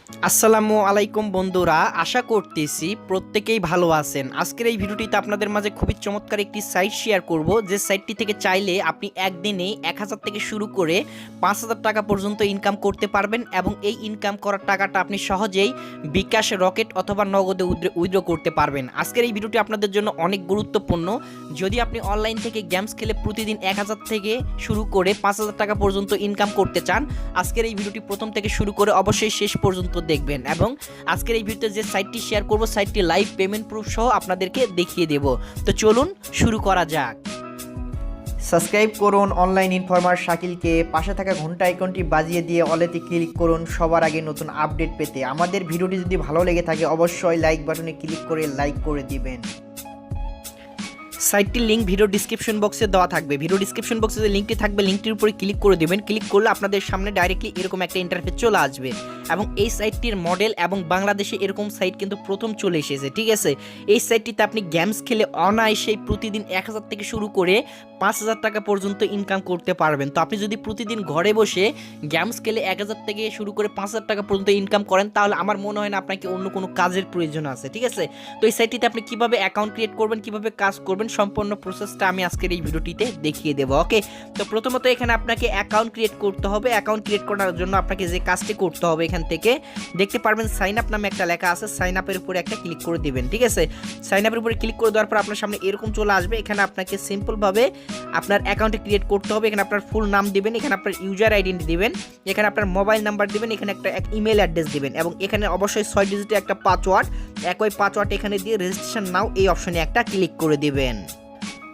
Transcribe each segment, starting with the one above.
আসসালামু আলাইকুম বন্ধুরা, আশা করতেছি প্রত্যেকেই ভালো আছেন। আজকের এই ভিডিওটিতে আপনাদের মাঝে খুবই চমৎকার একটি সাইট শেয়ার করব, যে সাইটটি থেকে চাইলে আপনি একদিনে 1000 থেকে শুরু করে 5000 টাকা পর্যন্ত ইনকাম করতে পারবেন এবং এই ইনকাম করার টাকাটা আপনি সহজেই বিকাশ, রকেট অথবা নগদে উইথড্র করতে পারবেন। আজকের এই ভিডিওটি আপনাদের জন্য অনেক গুরুত্বপূর্ণ। যদি আপনি অনলাইন থেকে গেমস খেলে প্রতিদিন 1000 থেকে শুরু করে 5000 টাকা পর্যন্ত ইনকাম করতে চান, আজকের এই ভিডিওটি প্রথম থেকে শুরু করে অবশ্যই শেষ পর্যন্ত দেখবেন। এবং আজকের এই ভিডিওতে যে সাইটটি শেয়ার করব, সাইটটি লাইভ পেমেন্ট প্রুফ সহ আপনাদেরকে দেখিয়ে দেব। তো চলুন শুরু করা যাক। সাবস্ক্রাইব করুন অনলাইন ইনফরমার শাকিলকে, পাশে থাকা ঘন্টা আইকনটি বাজিয়ে দিয়ে অলেতে ক্লিক করুন সবার আগে নতুন আপডেট পেতে। আমাদের ভিডিওটি যদি ভালো লেগে থাকে অবশ্যই লাইক বাটনে ক্লিক করে লাইক করে দিবেন। সাইটটির লিঙ্ক ভিডিও ডিসক্রিপশন বক্সে দেওয়া থাকবে। ভিডিও ডিসক্রিপশন বক্সে যে লিঙ্কটি থাকবে, লিঙ্কটির উপরে ক্লিক করে দেবেন। ক্লিক করলে আপনাদের সামনে ডাইরেক্টলি এরকম একটা ইন্টারফেস চলে আসবে এবং এই সাইটটির মডেল এবং বাংলাদেশে এরকম সাইট কিন্তু প্রথম চলে এসেছে, ঠিক আছে। এই সাইটটিতে আপনি গেমস খেলে অনায়াসেই প্রতিদিন 1000 থেকে শুরু করে 5000 টাকা পর্যন্ত ইনকাম করতে পারবেন। তো আপনি যদি প্রতিদিন ঘরে বসে গেমস খেলে 1000 থেকে শুরু করে 5000 টাকা পর্যন্ত ইনকাম করেন, তাহলে আমার মনে হয় না আপনাকে অন্য কোনো কাজের প্রয়োজন আছে, ঠিক আছে। তো এই সাইটটিতে আপনি কিভাবে অ্যাকাউন্ট ক্রিয়েট করবেন, কিভাবে কাজ করবেন, সম্পূর্ণ প্রসেসটা আমি আজকের এই ভিডিওটিতে দেখিয়ে দেবো। ওকে, তো প্রথমত এখানে আপনাকে অ্যাকাউন্ট ক্রিয়েট করতে হবে। অ্যাকাউন্ট ক্রিয়েট করার জন্য আপনাকে যে কাজটি করতে হবে, এখান থেকে দেখতে পারবেন সাইন আপ নামে একটা লেখা আছে, সাইন আপের উপরে একটা ক্লিক করে দিবেন, ঠিক আছে। সাইন আপের উপরে ক্লিক করে দেওয়ার পর আপনার সামনে এরকম চলে আসবে। এখানে আপনাকে সিম্পলভাবে আপনার অ্যাকাউন্টে ক্রিয়েট করতে হবে। এখানে আপনার ফুল নাম দিবেন, এখানে আপনার ইউজার আইডেন্টি দিবেন, এখানে আপনার মোবাইল নাম্বার দিবেন, এখানে একটা ইমেল অ্যাড্রেস দিবেন এবং এখানে অবশ্যই 6 ডিজিটের একটা পাসওয়ার্ড, একই পাসওয়ার্ড এখানে দিয়ে রেজিস্ট্রেশন নাও এই অপশনে একটা ক্লিক করে দিবেন।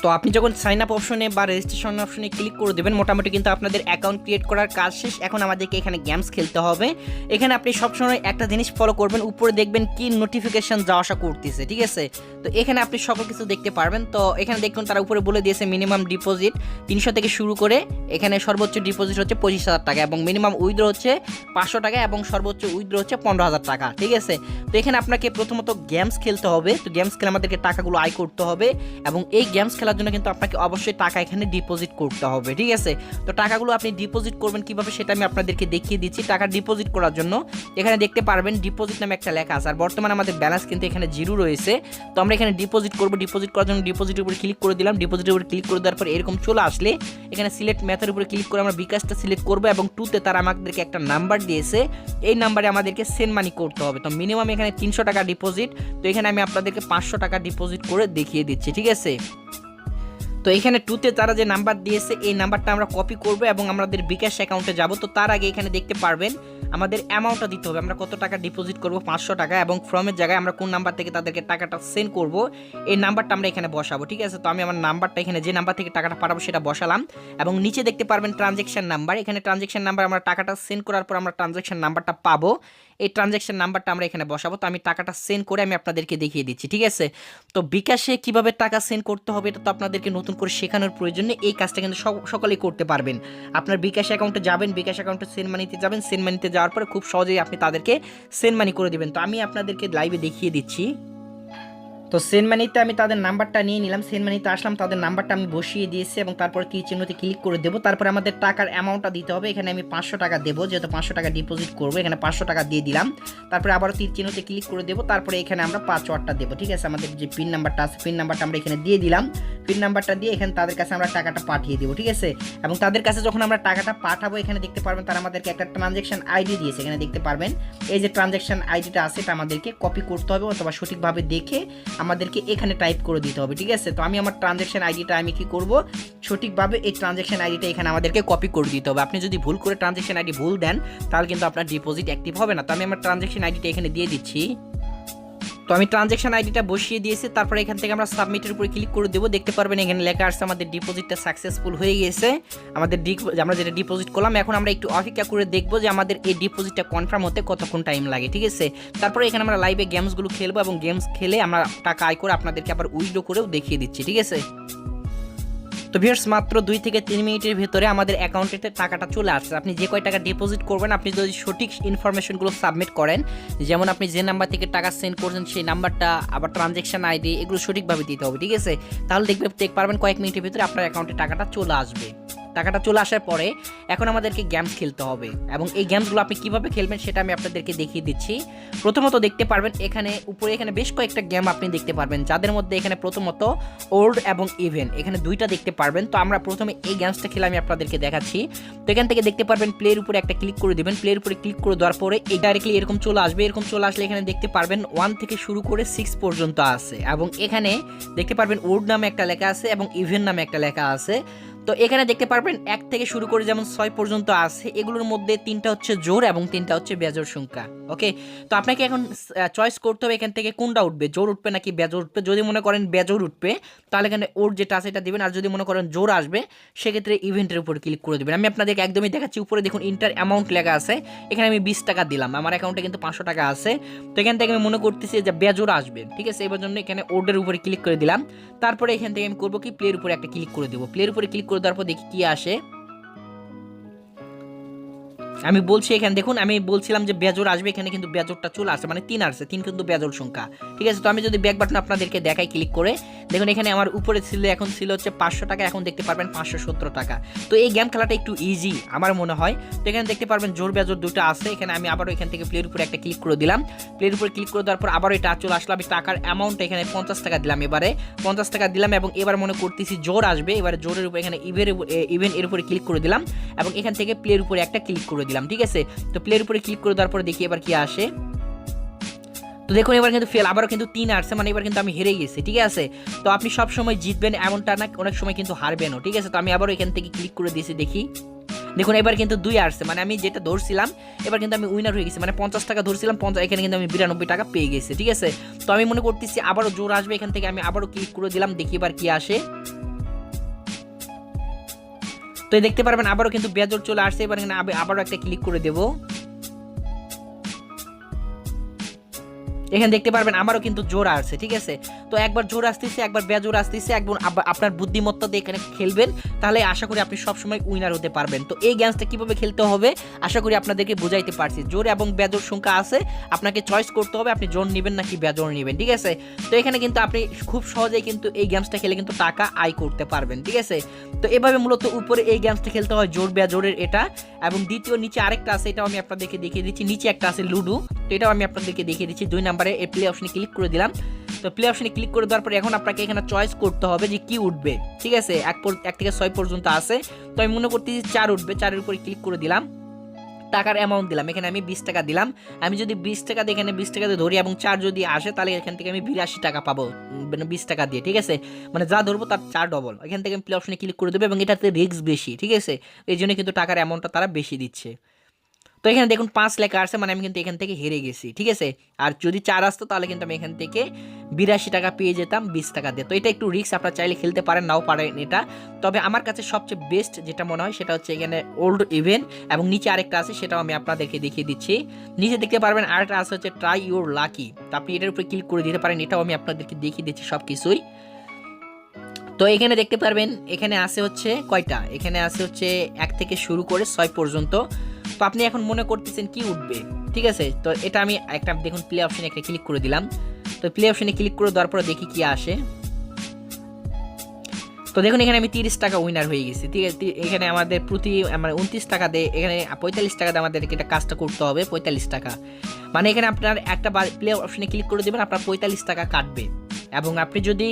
তো আপনি যখন সাইন আপ অপশনে বা রেজিস্ট্রেশন অপশনে ক্লিক করে দেবেন, মোটামুটি কিন্তু আপনাদের অ্যাকাউন্ট ক্রিয়েট করার কাজ শেষ। এখন আমাদেরকে এখানে গেমস খেলতে হবে। এখানে আপনি সবসময় একটা জিনিস ফলো করবেন, উপরে দেখবেন কি নোটিফিকেশন যাওয়া আসা করতেছে, ঠিক আছে। তো এখানে আপনি সকল কিছু দেখতে পারবেন। তো এখানে দেখুন তারা উপরে বলে দিয়েছে মিনিমাম ডিপোজিট 300 থেকে শুরু করে এখানে সর্বোচ্চ ডিপোজিট হচ্ছে 25,000 টাকা এবং মিনিমাম উইথড্র হচ্ছে 500 টাকা এবং সর্বোচ্চ উইথড্র হচ্ছে 15,000 টাকা, ঠিক আছে। তো এখানে আপনাকে প্রথমত গেমস খেলতে হবে। তো গেমস খেলে আমাদেরকে টাকাগুলো আয় করতে হবে এবং এই গেমস খেলার জন্য কিন্তু আপনাকে অবশ্যই টাকা এখানে ডিপোজিট করতে হবে, ঠিক আছে। তো টাকাগুলো আপনি ডিপোজিট করবেন কিভাবে সেটা আমি আপনাদেরকে দেখিয়ে দিচ্ছি। টাকা ডিপোজিট করার জন্য এখানে দেখতে পারবেন ডিপোজিট নামে একটা লেখা আছে, আর বর্তমানে আমাদের ব্যালেন্স কিন্তু এখানে 0 রয়েছে। তো আমরা এখানে ডিপোজিট করব। ডিপোজিট করার জন্য ডিপোজিটের উপরে ক্লিক করে দিলাম। ডিপোজিটের উপরে ক্লিক করে দেওয়ার পর এরকম চলে আসলে এখানে সিলেক্ট মেথডের উপরে ক্লিক করে আমরা বিকাশটা সিলেক্ট করব এবং টুতে তারা আমাদেরকে একটা নাম্বার দিয়েছে, এই নাম্বারে আমাদেরকে সেন্ড মানি করতে হবে। তো মিনিমাম এখানে 300 টাকা ডিপোজিট। তো এখানে আমি আপনাদেরকে 500 টাকা ডিপোজিট করে দেখিয়ে দিচ্ছি, ঠিক আছে। তো এখানে টুতে তারা যে নাম্বার দিয়েছে এই নাম্বারটা আমরা কপি করব এবং আমাদের বিকাশ অ্যাকাউন্টে যাব। তো তার আগে এখানে দেখতে পারবেন আমাদের অ্যামাউন্টটা দিতে হবে, আমরা কত টাকা ডিপোজিট করব, 500 টাকা, এবং ফর্মের জায়গায় আমরা কোন নাম্বার থেকে তাদেরকে টাকাটা সেন্ড করব এই নাম্বারটা আমরা এখানে বসাবো, ঠিক আছে। তো আমি আমার নাম্বারটা এখানে যে নাম্বার থেকে টাকাটা পাঠাবো সেটা বসালাম এবং নিচে দেখতে পারবেন ট্রানজ্যাকশন নাম্বার। এখানে ট্রানজ্যাকশন নাম্বার আমরা টাকাটা সেন্ড করার পর আমরা ট্রানজ্যাকশন নাম্বারটা পাবো, এই ট্রানজ্যাকশন নাম্বারটা আমরা এখানে বসাবো। তো আমি টাকাটা সেন্ড করে আমি আপনাদেরকে দেখিয়ে দিচ্ছি, ঠিক আছে। তো বিকাশে কিভাবে টাকা সেন্ড করতে হবে এটা তো আপনাদেরকে নতুন করে শেখানোর প্রয়োজন নেই, এই কাজটা কিন্তু সকলেই করতে পারবেন। আপনার বিকাশ অ্যাকাউন্টে যাবেন, বিকাশ অ্যাকাউন্টে সেন্ড মানিতে যাবেন, সেন্ড মানিতে যাওয়ার পরে খুব সহজেই আপনি তাদেরকে সেন্ড মানি করে দিবেন। তো আমি আপনাদেরকে লাইভে দেখিয়ে দিচ্ছি। তো সেন্ড মানিতে আমি তাদের নাম্বারটা নিয়ে নিলাম, সেন্ড মানিতে আসলাম, তাদের নাম্বারটা আমি বসিয়ে দিয়েছি এবং তারপর কি চিহ্নতে ক্লিক করে দেবো। তারপরে আমাদের টাকার অ্যামাউন্টটা দিতে হবে। এখানে আমি 500 টাকা দেবো, যেহেতু 500 টাকা ডিপোজিট করবো, এখানে 500 টাকা দিয়ে দিলাম। তারপরে আবারও তীর চিহ্নতে ক্লিক করে দেবো। তারপরে এখানে আমরা পাসওয়ার্ডটা দেবো, ঠিক আছে। আমাদের যে পিন নাম্বারটা আছে পিন নাম্বারটা আমরা এখানে দিয়ে দিলাম। পিন নাম্বারটা দিয়ে এখানে তাদের কাছে আমরা টাকাটা পাঠিয়ে দেবো, ঠিক আছে। এবং তাদের কাছে যখন আমরা টাকাটা পাঠাবো এখানে দেখতে পারবেন তারা আমাদেরকে একটা ট্রানজ্যাকশন আইডি দিয়েছে। এখানে দেখতে পারবেন এই যে ট্রানজ্যাকশন আইডিটা আছে এটা আমাদেরকে কপি করতে হবে অথবা সঠিকভাবে দেখে আমাদেরকে এখানে টাইপ করে দিতে হবে, ঠিক আছে। তো আমি আমার ট্রানজ্যাকশন আইডিটা আমি কি করব, সঠিকভাবে এই ট্রানজ্যাকশন আইডিটা এখানে আমাদেরকে কপি করে দিতে হবে। আপনি যদি ভুল করে ট্রানজ্যাকশন আইডি ভুল দেন তাহলে কিন্তু আপনার ডিপোজিট অ্যাক্টিভ হবে না। তো আমি আমার ট্রানজ্যাকশন আইডিটা এখানে দিয়ে দিচ্ছি। তো আমি ট্রানজ্যাকশন আইডিটা বসিয়ে দিয়েছি। তারপরে এখান থেকে আমরা সাবমিটের উপরে ক্লিক করে দেবো। দেখতে পারবেন এখানে লেখা আসছে আমাদের ডিপোজিটটা সাকসেসফুল হয়ে গেছে। আমরা যেটা ডিপোজিট করলাম, এখন আমরা একটু অপেক্ষা করে দেখবো যে আমাদের এই ডিপোজিটটা কনফার্ম হতে কতক্ষণ টাইম লাগে, ঠিক আছে। তারপরে এখানে আমরা লাইভে গেমসগুলো খেলবো এবং গেমস খেলে আমরা টাকা আয় করে আপনাদেরকে আবার উইথড্র করেও দেখিয়ে দিচ্ছি, ঠিক আছে। তো ভিউয়ার্স মাত্র 2 থেকে 3 মিনিটের ভিতরে আমাদের অ্যাকাউন্টে টাকাটা চলে আসছে। আপনি যে কয় টাকা ডিপোজিট করবেন, আপনি যদি সঠিক ইনফরমেশনগুলো সাবমিট করেন, যেমন আপনি যে নাম্বার থেকে টাকা সেন্ড করছেন সেই নাম্বারটা, আবার ট্রানজ্যাকশন আইডি, এগুলো সঠিকভাবে দিতে হবে, ঠিক আছে। তাহলে দেখতে পারবেন কয়েক মিনিটের ভিতরে আপনার অ্যাকাউন্টে টাকাটা চলে আসবে। টাকাটা চলে আসার পরে এখন আমাদেরকে গেমস খেলতে হবে, এবং এই গেমসগুলো আপনি কিভাবে খেলবেন সেটা আমি আপনাদেরকে দেখিয়ে দিচ্ছি। প্রথমত দেখতে পারবেন এখানে উপরে এখানে বেশ কয়েকটা গেম আপনি দেখতে পারবেন, যাদের মধ্যে এখানে প্রথমত ওল্ড এবং ইভেন্ট এখানে দুইটা দেখতে পারবেন। তো আমরা প্রথমে এই গেমসটা খেলে আমি আপনাদেরকে দেখাচ্ছি। তো এখান থেকে দেখতে পারবেন প্লের উপরে একটা ক্লিক করে দিবেন, প্লের উপরে ক্লিক করে দেওয়ার পরে এই ডাইরেক্টলি এরকম চলে আসবে। এরকম চলে আসলে এখানে দেখতে পারবেন 1 থেকে শুরু করে 6 পর্যন্ত আছে, এবং এখানে দেখতে পারবেন ওল্ড নামে একটা লেখা আছে এবং ইভেন্ট নামে একটা লেখা আছে। তো এখানে দেখতে পারবেন 1 থেকে শুরু করে যেমন 6 পর্যন্ত আছে, এগুলোর মধ্যে 3টা হচ্ছে জোড় এবং 3টা হচ্ছে বেজোড় সংখ্যা। ওকে, তো আপনাকে এখন চয়েস করতে হবে এখান থেকে কোনটা উঠবে, জোড় উঠবে নাকি বেজোড় উঠবে। যদি মনে করেন বেজোড় উঠবে তাহলে এখানে ওর যেটা আছে এটা দিবেন, আর যদি মনে করেন জোড় আসবে সেক্ষেত্রে ইভেন্টের উপর ক্লিক করে দেবেন। আমি আপনাদেরকে একদমই দেখাচ্ছি, উপরে দেখুন ইন্টার অ্যামাউন্ট লেখা আছে, এখানে আমি 20 টাকা দিলাম, আমার অ্যাকাউন্টে কিন্তু 500 টাকা আছে। তো এখান থেকে আমি মনে করতেছি যে বেজোড় আসবে, ঠিক আছে, এবার জন্য এখানে ওর্ডের উপরে ক্লিক করে দিলাম। তারপরে এখান থেকে আমি করবো কি প্লের উপরে একটা ক্লিক করে দেবো, প্লের উপরে ক্লিক করে দেওয়ার পর দেখি কি আসে। আমি বলছি এখানে দেখুন, আমি বলছিলাম যে বেজোড় আসবে, এখানে কিন্তু বেজোড়টা চলে আসছে, মানে 3 আসছে, 3 কিন্তু বেজোড় সংখ্যা, ঠিক আছে। তো আমি যদি ব্যাক বাটন আপনাদেরকে দেখাই ক্লিক করে, দেখুন এখানে আমার উপরে ছিল এখন ছিল হচ্ছে 500 টাকা, এখন দেখতে পারবেন 570 টাকা। তো এই গেম খেলাটা একটু ইজি আমার মনে হয়। তো এখানে দেখতে পারবেন জোর বেজোড় দুটো আছে, এখানে আমি আবারও এখান থেকে প্লের উপরে একটা ক্লিক করে দিলাম, প্লের উপরে ক্লিক করে দেওয়ার পর আবারও এটা চলে আসলো। আমি টাকার অ্যামাউন্ট এখানে 50 টাকা দিলাম, এবারে 50 টাকা দিলাম, এবং এবার মনে করতেছি জোর আসবে, এবারে জোরের উপরে এখানে ইভেন্ট এর উপরে ক্লিক করে দিলাম, এবং এখান থেকে প্লের উপরে একটা ক্লিক করে দিলাম, ঠিক আছে। তো প্লের উপরে ক্লিক করে দেওয়ার পরে দেখি এবার কি আসে। তো দেখুন এবার কিন্তু ফেল, আবারও কিন্তু 3 আসছে, মানে এবার কিন্তু আমি হেরে গেছি, ঠিক আছে। তো আপনি সব সময় জিতবেন এমনটা না, অনেক সময় কিন্তু হারবেনও, ঠিক আছে। তো আমি আবারও এখান থেকে ক্লিক করে দিয়েছি, দেখি দেখুন এবার কিন্তু 2 আসছে, মানে আমি যেটা ধরছিলাম এবার কিন্তু আমি উইনার হয়ে গেছি, মানে 50 টাকা ধরছিলাম 50, এখানে কিন্তু আমি 92 টাকা পেয়ে গেছি, ঠিক আছে। তো আমি মনে করতেছি আবারও জোর আসবে, এখান থেকে আমি আবারও ক্লিক করে দিলাম, দেখি এবার কি আসে। তো দেখতে পারবেন আবারও কিন্তু বেজোড় চলে আসছে, এবার এখানে আবারও একটা ক্লিক করে দেবো। এখানে দেখতে পারবেন আমারও কিন্তু জোর আসছে, ঠিক আছে। তো একবার জোর আসতেছে, একবার বেজোর আসতেছে, একবার আপনার বুদ্ধিমত্তা দিয়ে এখানে খেলবেন, তাহলে আশা করি আপনি সবসময় উইনার হতে পারবেন। তো এই গেমসটা কিভাবে খেলতে হবে আশা করি আপনাদেরকে বুঝাইতে পারছি। জোর এবং বেজোর সংখ্যা আছে, আপনাকে চয়েস করতে হবে আপনি জোর নেবেন নাকি বেজোর নেবেন, ঠিক আছে। তো এখানে কিন্তু আপনি খুব সহজেই কিন্তু এই গেমসটা খেলে কিন্তু টাকা আয় করতে পারবেন, ঠিক আছে। তো এভাবে মূলত উপরে এই গেমসটা খেলতে হয় জোর বেজোরের এটা, এবং দ্বিতীয় নিচে আরেকটা আছে, এটাও আমি আপনাদেরকে দেখিয়ে দিচ্ছি। নিচে একটা আছে লুডো, তো এটাও আমি আপনাদেরকে দেখিয়ে দিচ্ছি। 2 নম্বরে এই প্লে অপশনে ক্লিক করে দিলাম। তো প্লে অপশনে ক্লিক করে দেওয়ার পরে এখন আপনাকে এখানে চয়েস করতে হবে যে কি উঠবে, ঠিক আছে। 1 থেকে 6 পর্যন্ত আছে, তো আমি মনে করতেছি 4 উঠবে, 4-এর উপরে ক্লিক করে দিলাম। টাকার অ্যামাউন্ট দিলাম, এখানে আমি 20 টাকা দিলাম। আমি যদি 20 টাকা দিয়ে এখানে 20 টাকা দিয়ে ধরি এবং 4 যদি আসে তাহলে এখান থেকে আমি 82 টাকা পাবো, মানে 20 টাকা দিয়ে, ঠিক আছে। মানে যা ধরবো তার 4 ডবল। এখান থেকে আমি প্লে অপশনে ক্লিক করে দেবো, এবং এটাতে রিস্ক বেশি, ঠিক আছে, এই জন্য কিন্তু টাকার অ্যামাউন্টটা তারা বেশি দিচ্ছে। তো এখানে দেখুন 5 লেখা আসছে, মানে আমি কিন্তু এখান থেকে হেরে গেছি, ঠিক আছে। আর যদি 4 আসতো তাহলে কিন্তু আমি এখান থেকে 82 টাকা পেয়ে যেতাম 20 টাকা দিয়ে। তো এটা একটু রিস্ক, আপনারা চাইলে খেলতে পারেন, নাও পারেন এটা। তবে আমার কাছে সবচেয়ে বেস্ট যেটা মনে হয় সেটা হচ্ছে এখানে ওল্ড ইভেন্ট, এবং নিচে আরেকটা আছে সেটাও আমি আপনাদেরকে দেখিয়ে দিচ্ছি। নিচে দেখতে পারবেন আরেকটা আছে হচ্ছে ট্রাই ইউর লাকি, তো আপনি এটার উপরে ক্লিক করে দিতে পারেন, এটাও আমি আপনাদেরকে দেখিয়ে দিচ্ছি সব কিছুই। তো এখানে দেখতে পারবেন এখানে আছে হচ্ছে কয়টা, এখানে আছে হচ্ছে 1 থেকে শুরু করে 6 পর্যন্ত। তো আপনি এখন মনে করতেছেন কি উঠবে, ঠিক আছে। তো এটা আমি একটা দেখুন প্লে অপশনে একটা ক্লিক করে দিলাম। তো প্লে অপশনে ক্লিক করে দেওয়ার পরে দেখি কি আসে। তো দেখুন এখানে আমি 30 টাকা উইনার হয়ে গেছি, ঠিক আছে। এখানে আমাদের প্রতি মানে 29 টাকা দিয়ে, এখানে 45 টাকা দিয়ে আমাদেরকে এটা কাজটা করতে হবে, 45 টাকা। মানে এখানে আপনার একটা প্লে অপশনে ক্লিক করে দেবেন, আপনার 45 টাকা কাটবে, এবং আপনি যদি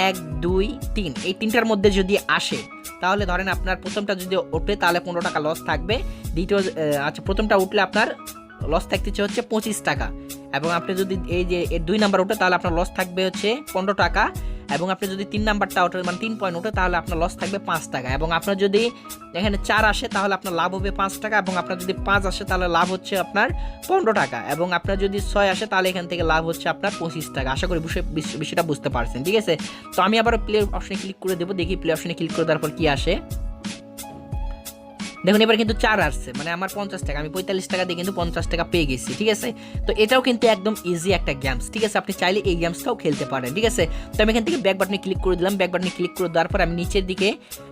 1, 2, 3 এই 3টার মধ্যে যদি আসে তাহলে ধরেন আপনার প্রথমটা যদি ওঠে তাহলে 15 টাকা লস থাকবে। দ্বিতীয় আচ্ছা প্রথমটা উঠলে আপনার লস থাকতেছে হচ্ছে 25 টাকা, এবং আপনি যদি এই যে 2 নাম্বার ওঠে তাহলে আপনার লস থাকবে হচ্ছে 15 টাকা, এবং আপনি যদি 3 নাম্বারটা ওঠে মানে 3 পয়েন্ট ওঠে তাহলে আপনার লস থাকবে 5 টাকা, এবং আপনার যদি এখানে 4 আসে তাহলে আপনার লাভ হবে 5 টাকা, এবং আপনার যদি 5 আসে তাহলে লাভ হচ্ছে আপনার 15 টাকা, এবং আপনার যদি 6 আসে তাহলে এখান থেকে লাভ হচ্ছে আপনার 25 টাকা। আশা করি বিষয়টা বুঝতে পারছেন, ঠিক আছে। তো আমি আবার প্লে অপশনে ক্লিক করে দেবো, দেখি প্লে অপশনে ক্লিক করে দেওয়ার পর কি আসে। দেখুন এবার কিন্তু 4 আসছে, মানে আমার 50 টাকা, আমি 45 টাকা দিয়ে কিন্তু 50 টাকা পেয়ে গেছি, ঠিক আছে। তো এটাও কিন্তু একদম ইজি একটা গেমস, ঠিক আছে। আপনি চাইলে এই গেমসটাও খেলতে পারেন, ঠিক আছে। তো আমি এখান থেকে ব্যাক বাটনে ক্লিক করে দিলাম। ব্যাক বাটনে ক্লিক করে দেওয়ার পর আমি নিচের দিকে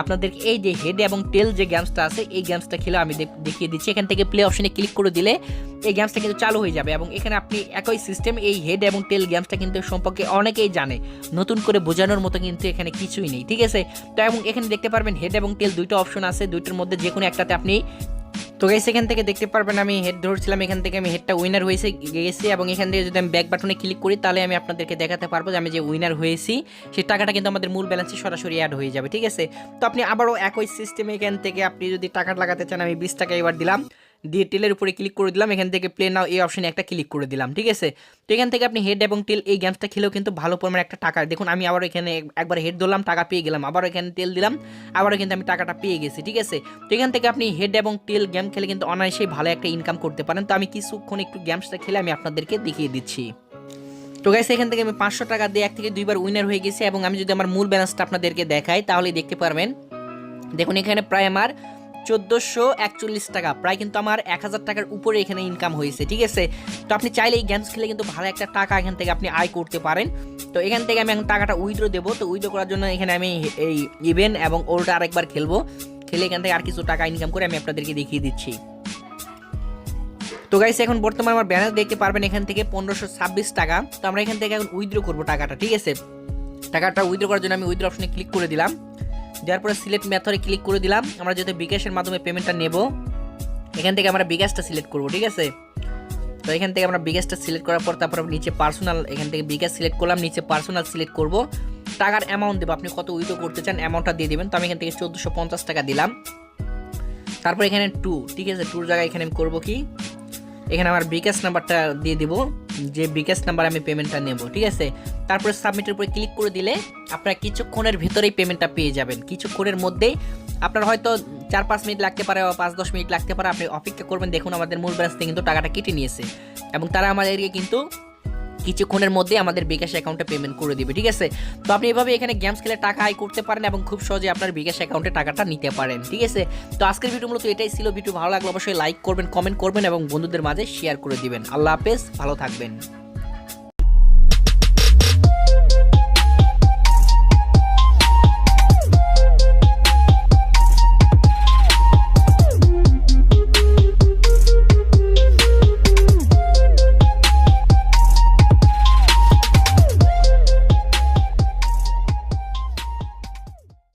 আপনাদেরকে এই যে হেড এবং টেল যে গেমসটা আছে এই গেমসটা খেলে আমি দেখিয়ে দিচ্ছি। এখান থেকে প্লে অপশনে ক্লিক করে দিলে এই গেমসটা কিন্তু চালু হয়ে যাবে, এবং এখানে আপনি একই সিস্টেম, এই হেড এবং টেল গেমসটা কিন্তু সম্পর্কে অনেকেই জানে, নতুন করে বোঝানোর মতো কিন্তু এখানে কিছুই নেই, ঠিক আছে। তো এবং এখানে দেখতে পারবেন হেড এবং টেল দুইটা অপশন আছে, দুইটার মধ্যে যে কোনো একটাতে আপনি, তো গাইস এখান থেকে দেখতে পারবেন আমি হেড ধরছিলাম, এখান থেকে আমি হেডটা উইনার হয়েছে গেছি, এবং এখান থেকে যদি আমি ব্যাক বাটনে ক্লিক করি তাহলে আমি আপনাদেরকে দেখাতে পারবো যে আমি যে উইনার হয়েছি সেই টাকাটা কিন্তু আমাদের মূল ব্যালেন্সে সরাসরি অ্যাড হয়ে যাবে, ঠিক আছে। তো আপনি আবারও একই সিস্টেমে এখান থেকে আপনি যদি টাকা লাগাতে চান, আমি 20 টাকা এবার দিলাম, দিয়ে টেলের উপরে ক্লিক করে দিলাম, এখান থেকে প্লে নাও এই অপশনে একটা ক্লিক করে দিলাম, ঠিক আছে। তো এখান থেকে আপনি হেড এবং টেল এই গেমসটা খেলেও কিন্তু ভালো পরিমাণে একটা টাকা, দেখুন আমি আবার এখানে একবার হেড ধরলাম, টাকা পেয়ে গেলাম, আবার এখানে টেল দিলাম, আবারও কিন্তু আমি টাকাটা পেয়ে গেছি, ঠিক আছে। তো এখান থেকে আপনি হেড এবং টেল গেম খেলে কিন্তু অনায়াসেই ভালো একটা ইনকাম করতে পারেন। তো আমি কিছুক্ষণ একটু গেমসটা খেলে আমি আপনাদেরকে দেখিয়ে দিচ্ছি। তো গাইস এখান থেকে আমি 500 টাকা দিয়ে 1 থেকে 2 বার উইনার হয়ে গেছি, এবং আমি যদি আমার মূল ব্যালেন্সটা আপনাদেরকে দেখাই তাহলে দেখতে পারবেন, দেখুন এখানে প্রায় আমার 1441 টাকা, প্রায় কিন্তু আমার 1000 টাকার উপরে এখানে ইনকাম হয়েছে, ঠিক আছে। তো আপনি চাইলে এই গেমস খেলে কিন্তু ভালো একটা টাকা এখান থেকে আপনি আয় করতে পারেন। তো এখান থেকে আমি এখন টাকাটা উইথড্র দেবো। তো উইথড্র করার জন্য এখানে আমি এই ইভেন এবং ওল্ড আরেকবার খেলবো, খেলে এখান থেকে আর কিছু টাকা ইনকাম করে আমি আপনাদেরকে দেখিয়ে দিচ্ছি। তো গাইস এখন বর্তমানে আমার ব্যালেন্স দেখতে পারবেন এখান থেকে 1526 টাকা। তো আমরা এখান থেকে এখন উইথড্র করবো টাকাটা, ঠিক আছে। টাকাটা উইথড্র করার জন্য আমি উইথড্র অপশনে ক্লিক করে দিলাম, দেওয়ার পরে সিলেক্ট মেথডে ক্লিক করে দিলাম। আমরা যেহেতু বিকাশের মাধ্যমে পেমেন্টটা নেব, এখান থেকে আমরা বিকাশটা সিলেক্ট করবো, ঠিক আছে। তো এখান থেকে আমরা বিকাশটা সিলেক্ট করার পর তারপর নিচে পার্সোনাল, এখান থেকে বিকাশ সিলেক্ট করলাম, নিচে পার্সোনাল সিলেক্ট করব, টাকার অ্যামাউন্ট দেবো, আপনি কত উইথড্র করতে চান অ্যামাউন্টটা দিয়ে দেবেন। তো আমি এখান থেকে 1450 টাকা দিলাম, তারপর এখানে 2, ঠিক আছে, 2 জায়গায় এখানে আমি করবো কি, এখানে আমার বিকাশ নাম্বারটা দিয়ে দিব, যে বিকাশ নাম্বার আমি পেমেন্টটা নেব, ঠিক আছে। তারপরে সাবমিটের উপরে ক্লিক করে দিলে আপনারা কিছুক্ষণের ভিতরেই পেমেন্টটা পেয়ে যাবেন, কিছুক্ষণের মধ্যেই। আপনার হয়তো 4-5 মিনিট লাগতে পারে বা 5-10 মিনিট লাগতে পারে, আপনি অপেক্ষা করবেন। দেখুন আমাদের মূল ব্যালেন্স থেকে কিন্তু টাকাটা কেটে নিয়েছে, এবং তারা আমাদেরকে কিন্তু কিছুক্ষণের মধ্যে আমাদের বিকাশ অ্যাকাউন্টে পেমেন্ট করে দিবে, ঠিক আছে। তো আপনি এভাবে এখানে গেমস খেলে টাকা আয় করতে পারেন, এবং খুব সহজে আপনার বিকাশ অ্যাকাউন্টে টাকাটা নিতে পারেন, ঠিক আছে। তো আজকের ভিডিও মূলত এটাই ছিল। ভিডিও ভালো লাগলে অবশ্যই লাইক করবেন, কমেন্ট করবেন এবং বন্ধুদের মাঝে শেয়ার করে দিবেন। আল্লাহ হাফেজ, ভালো থাকবেন।